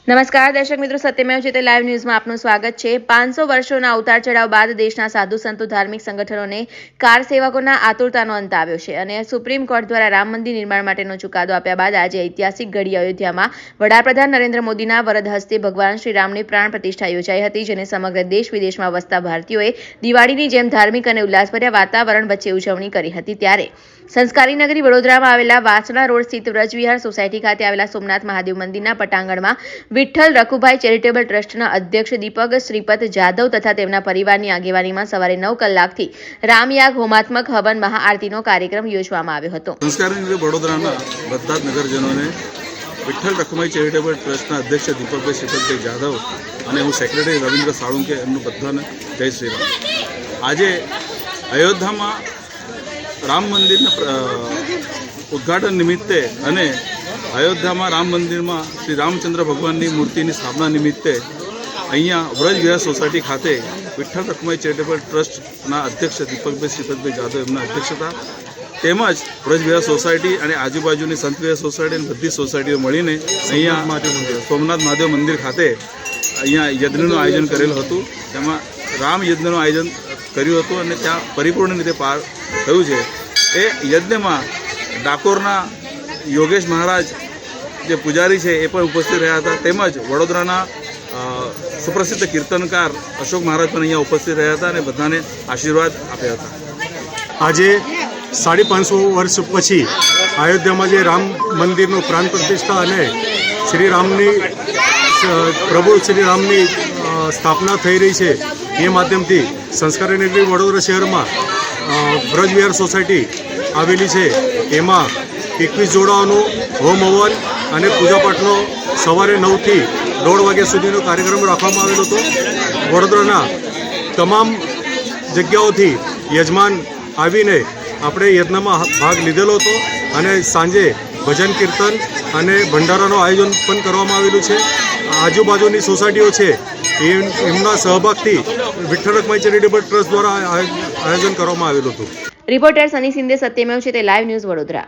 નમસ્કાર દર્શક મિત્રો, સત્યમેવ જયતે લાઈવ ન્યૂઝમાં આપનું સ્વાગત છે। 500 વર્ષોના ઉતાર ચઢાવ બાદ દેશના સાધુ સંતો, ધાર્મિક સંગઠનોને કાર સેવકોના આતુરતાનો અંત આવ્યો છે અને સુપ્રીમ કોર્ટ દ્વારા રામ મંદિર નિર્માણ માટેનો ચુકાદો આપ્યા બાદ આજે ઐતિહાસિક ઘડી અયોધ્યામાં વડાપ્રધાન નરેન્દ્ર મોદીના વરદ હસ્તે ભગવાન શ્રી રામની પ્રાણ પ્રતિષ્ઠા યોજાઈ હતી, જેને સમગ્ર દેશ વિદેશમાં વસતા ભારતીયોએ દિવાળીની જેમ ધાર્મિક અને ઉલ્લાસભર્યા વાતાવરણ વચ્ચે ઉજવણી કરી હતી। ત્યારે સંસ્કારી નગરી વડોદરામાં આવેલા વાસણા રોડ સ્થિત વ્રજવિહાર સોસાયટી ખાતે આવેલા સોમનાથ મહાદેવ મંદિરના પટાંગણમાં વિઠ્ઠલ રખુભાઈ ચેરિટેબલ ટ્રસ્ટના અધ્યક્ષ દીપક શ્રીપત જાદવ તથા તેમના પરિવારની આગેવાનીમાં સવારે 9 કલાકથી રામયાગ હોમાત્મક હવન મહાઆરતીનો કાર્યક્રમ યોજવામાં આવ્યો હતો। સંસ્કારી નગરી વડોદરાના બધા જ નગરજનોને વિઠ્ઠલ રખુભાઈ ચેરિટેબલ ટ્રસ્ટના અધ્યક્ષ દીપકભાઈ શ્રીપતભાઈ જાદવ અને હું સેક્રેટરી રવિન્દ્ર સાળુંકે એમનું બધાને જય શ્રી રામ। આજે અયોધ્યામાં રામ મંદિરના ઉદ્ઘાટન નિમિત્તે અને અયોધ્યામાં રામ મંદિરમાં શ્રી રામચંદ્ર ભગવાનની મૂર્તિની સ્થાપના નિમિત્તે અહીંયા વ્રજવિહાર સોસાયટી ખાતે વિઠ્ઠલ રખુભાઈ ચેરિટેબલ ટ્રસ્ટના અધ્યક્ષ દીપકભાઈ શ્રીપતભાઈ જાદવ એમના અધ્યક્ષતા તેમજ વ્રજવિહાર સોસાયટી અને આજુબાજુની સંતવિહાર સોસાયટી અને બધી સોસાયટીઓ મળીને અહીંયા સોમનાથ મહાદેવ મંદિર ખાતે અહીંયા યજ્ઞનું આયોજન કરેલું હતું। તેમાં રામ યજ્ઞનું આયોજન કર્યું હતું અને ત્યાં પરિપૂર્ણ રીતે પાર થયું છે। એ યજ્ઞમાં ડાકોરના યોગેશ મહારાજ જે પૂજારી છે એ પણ ઉપસ્થિત રહ્યા હતા, તેમજ વડોદરાના સુપ્રસિદ્ધ કીર્તનકાર અશોક મહારાજ પણ અહીંયા ઉપસ્થિત રહ્યા હતા અને બધાને આશીર્વાદ આપ્યા હતા। આજે 550 વર્ષ પછી અયોધ્યામાં જે રામ મંદિરનું પ્રાણ પ્રતિષ્ઠા અને પ્રભુ શ્રી રામની સ્થાપના થઈ રહી છે, એ માધ્યમથી સંસ્કારી નગરી વડોદરા શહેરમાં વ્રજવિહાર સોસાયટી આવેલી છે, એમાં 21 જોડાઓનું હોમ હવન અને પૂજાપાઠનો સવારે 9 થી 1:30 વાગ્યા સુધીનો કાર્યક્રમ રાખવામાં આવેલો હતો। વડોદરાના તમામ જગ્યાઓથી યજમાન આવીને આપણે યજ્ઞમાં ભાગ લીધેલો હતો અને સાંજે ભજન કીર્તન અને ભંડારાનું આયોજન પણ કરવામાં આવેલું છે। આજુબાજુની સોસાયટીઓ છે એમના સહભાગથી વિઠ્ઠલ રખુભાઈ ચેરિટેબલ ટ્રસ્ટ દ્વારા આયોજન કરવામાં આવેલું હતું। રિપોર્ટર સની સિંધે, સત્યમેવ જયતે લાઈવ ન્યૂઝ, વડોદરા।